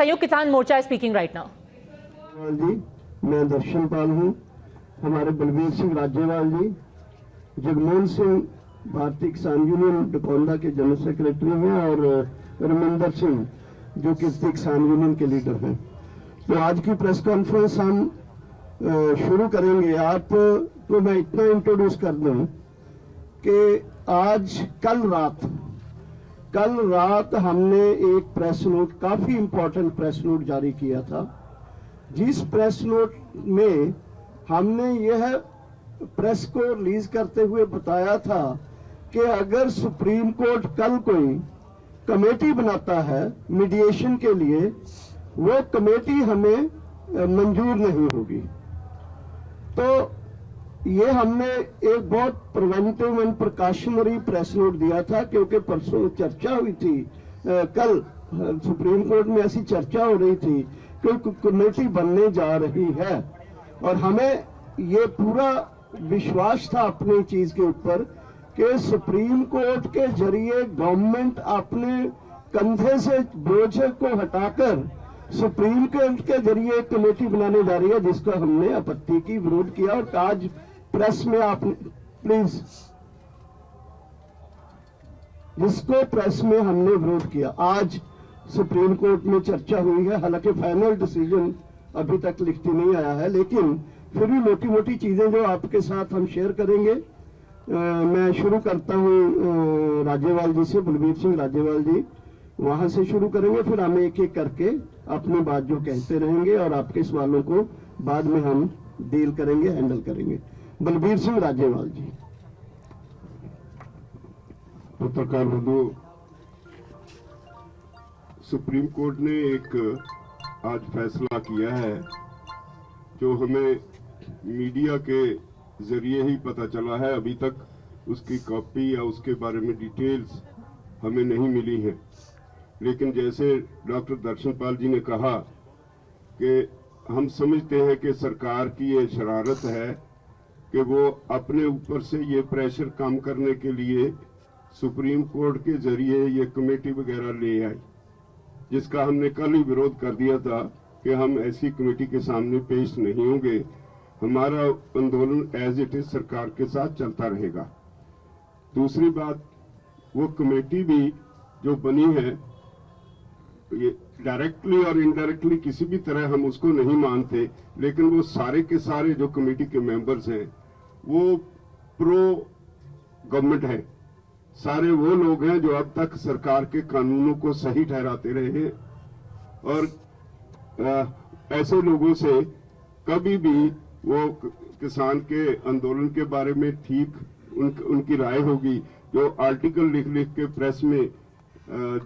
संयुक्त किसान मोर्चा is speaking right now. जी, मैं दर्शन पाल हूँ। हमारे बलबीर सिंह राजेवाल जी, जगमोहन सिंह भारतीय किसान यूनियन डकोंडा के जनरल सेक्रेटरी हैं और रमिंदर सिंह जो कि किसान यूनियन के लीडर हैं। तो आज की प्रेस कॉन्फ्रेंस हम शुरू करेंगे। आप तो मैं इतना इंट्रोड्यूस कर दूं कि आज कल रात हमने एक प्रेस नोट, काफी इंपॉर्टेंट प्रेस नोट जारी किया था, जिस प्रेस नोट में हमने यह प्रेस को रिलीज करते हुए बताया था कि अगर सुप्रीम कोर्ट कल कोई कमेटी बनाता है मीडिएशन के लिए, वो कमेटी हमें मंजूर नहीं होगी। तो ये हमने एक बहुत preventive and precautionary press note दिया था, क्योंकि परसों चर्चा हुई थी, कल सुप्रीम कोर्ट में ऐसी चर्चा हो रही थी कि कमेटी बनने जा रही है और हमें ये पूरा विश्वास था अपनी चीज के ऊपर कि सुप्रीम कोर्ट के जरिए गवर्नमेंट अपने कंधे से बोझ को हटाकर सुप्रीम कोर्ट के जरिए एक कमेटी बनाने जा रही है, जिसको हमने आपत्ति की, विरोध किया। और आज प्रेस में आपने प्लीज, जिसको प्रेस में हमने विरोध किया, आज सुप्रीम कोर्ट में चर्चा हुई है। हालांकि फाइनल डिसीजन अभी तक लिखती नहीं आया है, लेकिन फिर भी मोटी मोटी चीजें जो आपके साथ हम शेयर करेंगे। मैं शुरू करता हूं राजेवाल जी से, बलबीर सिंह राजेवाल जी, वहां से शुरू करेंगे, फिर हम एक एक करके अपनी बात जो कहते रहेंगे और आपके सवालों को बाद में हम डील करेंगे, हैंडल करेंगे। बलबीर सिंह राजेवाल जी। पत्रकार बंधु, सुप्रीम कोर्ट ने एक आज फैसला किया है जो हमें मीडिया के जरिए ही पता चला है। अभी तक उसकी कॉपी या उसके बारे में डिटेल्स हमें नहीं मिली है, लेकिन जैसे डॉक्टर दर्शनपाल जी ने कहा कि हम समझते हैं कि सरकार की ये शरारत है कि वो अपने ऊपर से ये प्रेशर कम करने के लिए सुप्रीम कोर्ट के जरिए ये कमेटी वगैरह ले आई, जिसका हमने कल ही विरोध कर दिया था कि हम ऐसी कमेटी के सामने पेश नहीं होंगे। हमारा आंदोलन एज इट इज सरकार के साथ चलता रहेगा। दूसरी बात, वो कमेटी भी जो बनी है, ये डायरेक्टली और इनडायरेक्टली किसी भी तरह हम उसको नहीं मानते, लेकिन वो सारे के सारे जो कमेटी के मेंबर्स हैं वो प्रो गवर्नमेंट है। सारे वो लोग हैं जो अब तक सरकार के कानूनों को सही ठहराते रहे हैं और ऐसे लोगों से कभी भी वो किसान के आंदोलन के बारे में ठीक उनकी राय होगी जो आर्टिकल लिख लिख के प्रेस में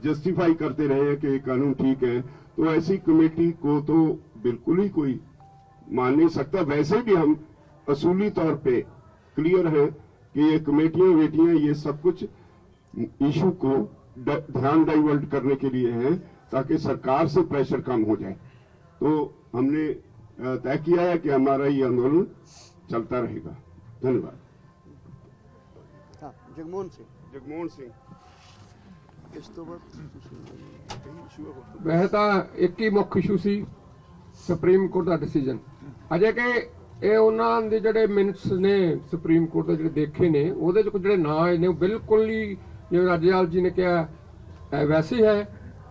जस्टिफाई करते रहे हैं कि ये कानून ठीक है, तो ऐसी कमेटी को तो बिल्कुल ही कोई मान नहीं सकता। वैसे भी हम असूली तौर पे क्लियर है कि ये कमेटियां वेटियां ये सब कुछ इशू को ध्यान डाइवर्ट करने के लिए है ताकि सरकार से प्रेशर कम हो जाए। तो हमने तय किया है कि हमारा ये आंदोलन चलता रहेगा। धन्यवाद। जगमोहन सिंह वह ਤਾਂ ਇੱਕ ਹੀ ਮੁੱਖ ਇਸ਼ੂ ਸੀ ਸੁਪਰੀਮ ਕੋਰਟ ਦਾ ਡਿਸੀਜਨ। ਅਜੇ ਕਿ ਇਹ ਉਹਨਾਂ ਦੇ ਜਿਹੜੇ ਮਿੰਟਸ ਨੇ ਸੁਪਰੀਮ ਕੋਰਟ ਦੇ ਜਿਹੜੇ ਦੇਖੇ ਨੇ, ਉਹਦੇ ਚ ਜਿਹੜੇ ਨਾਂ ਆਏ ਨੇ ਉਹ ਬਿਲਕੁਲ ਹੀ ਜਿਵੇਂ राजेवाल जी ने कहा वैसे है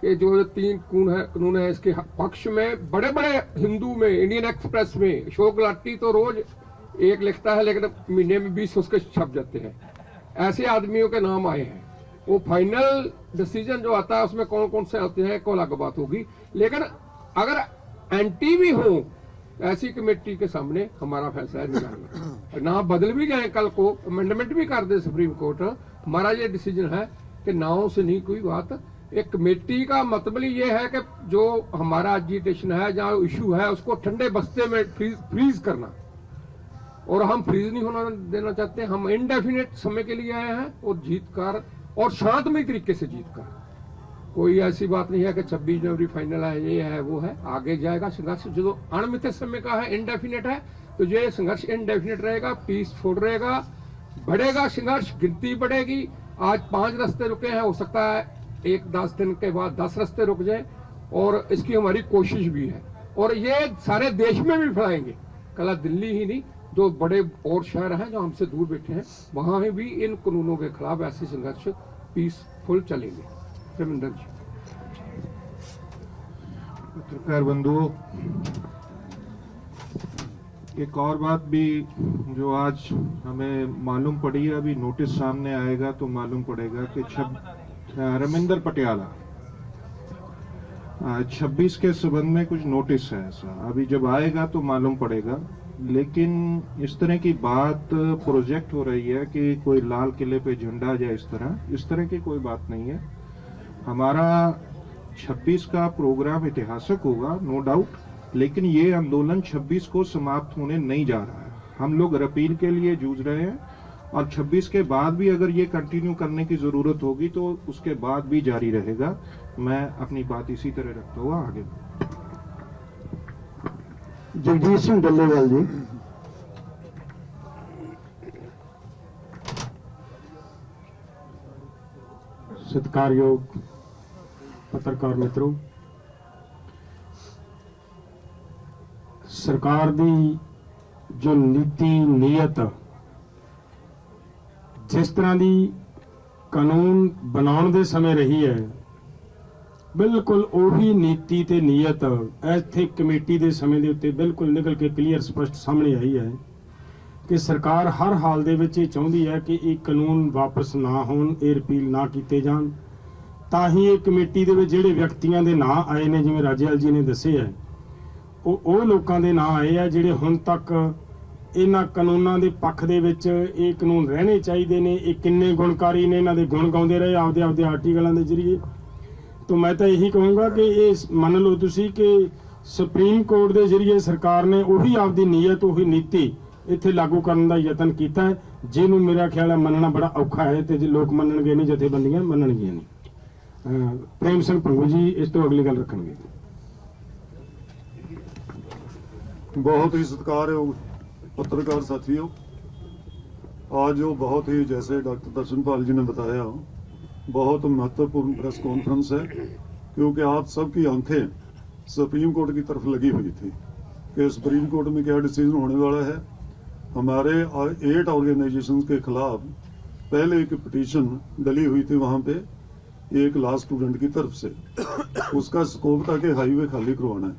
कि जो 3 कानून है इसके पक्ष में बड़े बड़े हिंदू में, इंडियन एक्सप्रेस में अशोक लाटी तो रोज एक लिखता है, लेकिन महीने में 20 उसके छप जाते हैं। ऐसे आदमियों के नाम आए हैं। वो फाइनल डिसीजन जो आता है उसमें कौन कौन से आते हैं को अलग बात होगी, लेकिन अगर एंटी भी हो ऐसी कमेटी के सामने हमारा फैसला नहीं ना बदल भी जाए, कल को अमेंडमेंट भी कर दे सुप्रीम कोर्ट, हमारा ये डिसीजन है कि नाव से नहीं कोई बात। एक कमेटी का मतलब ये है कि जो हमारा एजिटेशन है, जहाँ इशू है, उसको ठंडे बस्ते में फ्रीज करना, और हम फ्रीज नहीं होना देना चाहते। हम इनडेफिनेट समय के लिए आए हैं और जीतकर और शांतमय तरीके से जीतकर। कोई ऐसी बात नहीं है कि 26 जनवरी फाइनल है, ये है वो है, आगे जाएगा संघर्ष। जो अनिश्चित समय का है, इनडेफिनेट है, तो ये संघर्ष इनडेफिनेट रहेगा, पीसफुल रहेगा, बढ़ेगा संघर्ष, गिनती बढ़ेगी। आज 5 रास्ते रुके हैं, हो सकता है 1-10 दिन के बाद 10 रास्ते रुक जाए, और इसकी हमारी कोशिश भी है और ये सारे देश में भी फैलाएंगे। कल दिल्ली ही नहीं, जो बड़े और शहर हैं जो हमसे दूर बैठे हैं, वहां में भी इन कानूनों के खिलाफ ऐसे संघर्ष पीसफुल चलेंगे। रविंदर जी। पत्रकार बंधुओं, एक और बात भी जो आज हमें मालूम पड़ी है, अभी नोटिस सामने आएगा तो मालूम पड़ेगा कि रविंदर पटियाला 26 के संबंध में कुछ नोटिस है ऐसा, अभी जब आएगा तो मालूम पड़ेगा। लेकिन इस तरह की बात प्रोजेक्ट हो रही है कि कोई लाल किले पे झंडा जाए, इस तरह की कोई बात नहीं है। हमारा 26 का प्रोग्राम ऐतिहासिक होगा, नो डाउट, लेकिन ये आंदोलन 26 को समाप्त होने नहीं जा रहा है। हम लोग अपील के लिए जूझ रहे हैं और 26 के बाद भी अगर ये कंटिन्यू करने की जरूरत होगी तो उसके बाद भी जारी रहेगा। मैं अपनी बात इसी तरह रखता हुआ आगे। जगदीश सिंह डल्लेवाल जी। सत्कारयोग पत्रकार मित्रों, सरकार दी जो नीति नीयत जिस तरह की कानून बनाने दे समय रही है, बिल्कुल उही नीति ते नीयत इत्थे कमेटी दे समय दे उत्ते बिल्कुल निकल के क्लीयर स्पष्ट सामने आई है कि सरकार हर हाल दे विच चाहुंदी है कि ये कानून वापस ना होण, ये रिपील ना कीते जाण। ਤਾਂ ਹੀ ਇਹ ਕਮੇਟੀ ਦੇ ਵਿੱਚ ਜਿਹੜੇ ਵਿਅਕਤੀਆਂ ਦੇ ਨਾਂ ਆਏ ਨੇ, ਜਿਵੇਂ ਰਾਜੇਵਾਲ ਜੀ ਨੇ ਦੱਸੇ ਹੈ, ਉਹ ਲੋਕਾਂ ਦੇ ਨਾਂ ਆਏ ਆ ਜਿਹੜੇ ਹੁਣ ਤੱਕ ਇਹਨਾਂ ਕਾਨੂੰਨਾਂ ਦੇ ਪੱਖ ਦੇ ਵਿੱਚ ਇਹ ਕਾਨੂੰਨ ਰਹਿਣੇ ਚਾਹੀਦੇ ਨੇ, ਇਹ ਕਿੰਨੇ ਗੁਣਕਾਰੀ ਨੇ, ਇਹਨਾਂ ਦੇ ਗੁਣ ਗਾਉਂਦੇ ਰਹੇ ਆਪਦੇ ਆਰਟੀਕਲਾਂ ਦੇ ਜ਼ਰੀਏ। तो मैं तो यही कहूँगा कि ये मान लो तुसी कि सुप्रीम कोर्ट के जरिए सरकार ने उही आपदी नीयत उही नीति इत्थे लागू करने का यतन किया है, जिन्हों मेरा ख्याल है मनना बड़ा औखा है, तो जो लोग मनणगे नहीं, जथेबंदियां मनणगियां नहीं। प्रेम सिंह भंगू जी इस तो अगली गल रखणगे। बहुत ही सत्कारयोग पत्रकार साथियों, आज जो बहुत ही जैसे डॉक्टर दर्शनपाल जी ने बताया बहुत महत्वपूर्ण प्रेस कॉन्फ्रेंस है, क्योंकि आप सबकी आंखें सुप्रीम कोर्ट की तरफ लगी हुई थी कि सुप्रीम कोर्ट में क्या डिसीजन होने वाला है। हमारे 8 ऑर्गेनाइजेशंस के खिलाफ पहले एक पिटीशन डली हुई थी वहां पे एक लॉ स्टूडेंट की तरफ से, उसका स्कोप था कि हाईवे खाली करवाना है,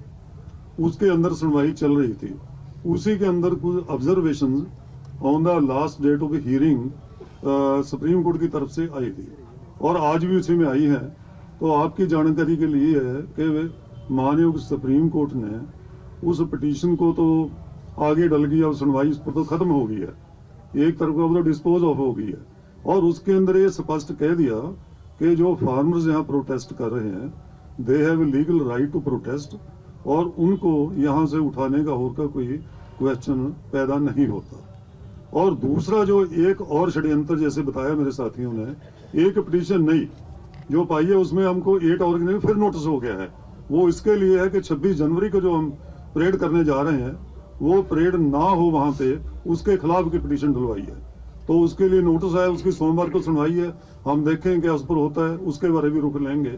उसके अंदर सुनवाई चल रही थी। उसी के अंदर कुछ observations on the last date of hearing Supreme Court की तरफ से आई थी और आज भी उसी में आई है। तो आपकी जानकारी के लिए है कि माननीय सुप्रीम कोर्ट ने उस पिटीशन को तो आगे डल गया और सुनवाई इस पर तो खत्म हो गई है, एक तरफ का तो डिस्पोज ऑफ हो गई है और उसके अंदर ये स्पष्ट कह दिया कि जो फार्मर्स यहाँ प्रोटेस्ट कर रहे हैं they have legal right to protest और उनको यहाँ से उठाने का और का कोई क्वेश्चन पैदा नहीं होता। और दूसरा जो एक और षड्यंत्र जैसे बताया मेरे साथियों ने, एक पिटीशन नहीं जो पाई है उसमें हमको 8 ऑर्गेनाइजेशन फिर नोटिस हो गया है, वो इसके लिए है कि 26 जनवरी को जो हम परेड करने जा रहे हैं वो परेड ना हो वहां पे, उसके खिलाफ की पिटीशन डलवाई है। तो उसके लिए नोटिस है, उसकी सोमवार को सुनवाई है, हम देखें क्या उस पर होता है, उसके बारे में रुख लेंगे।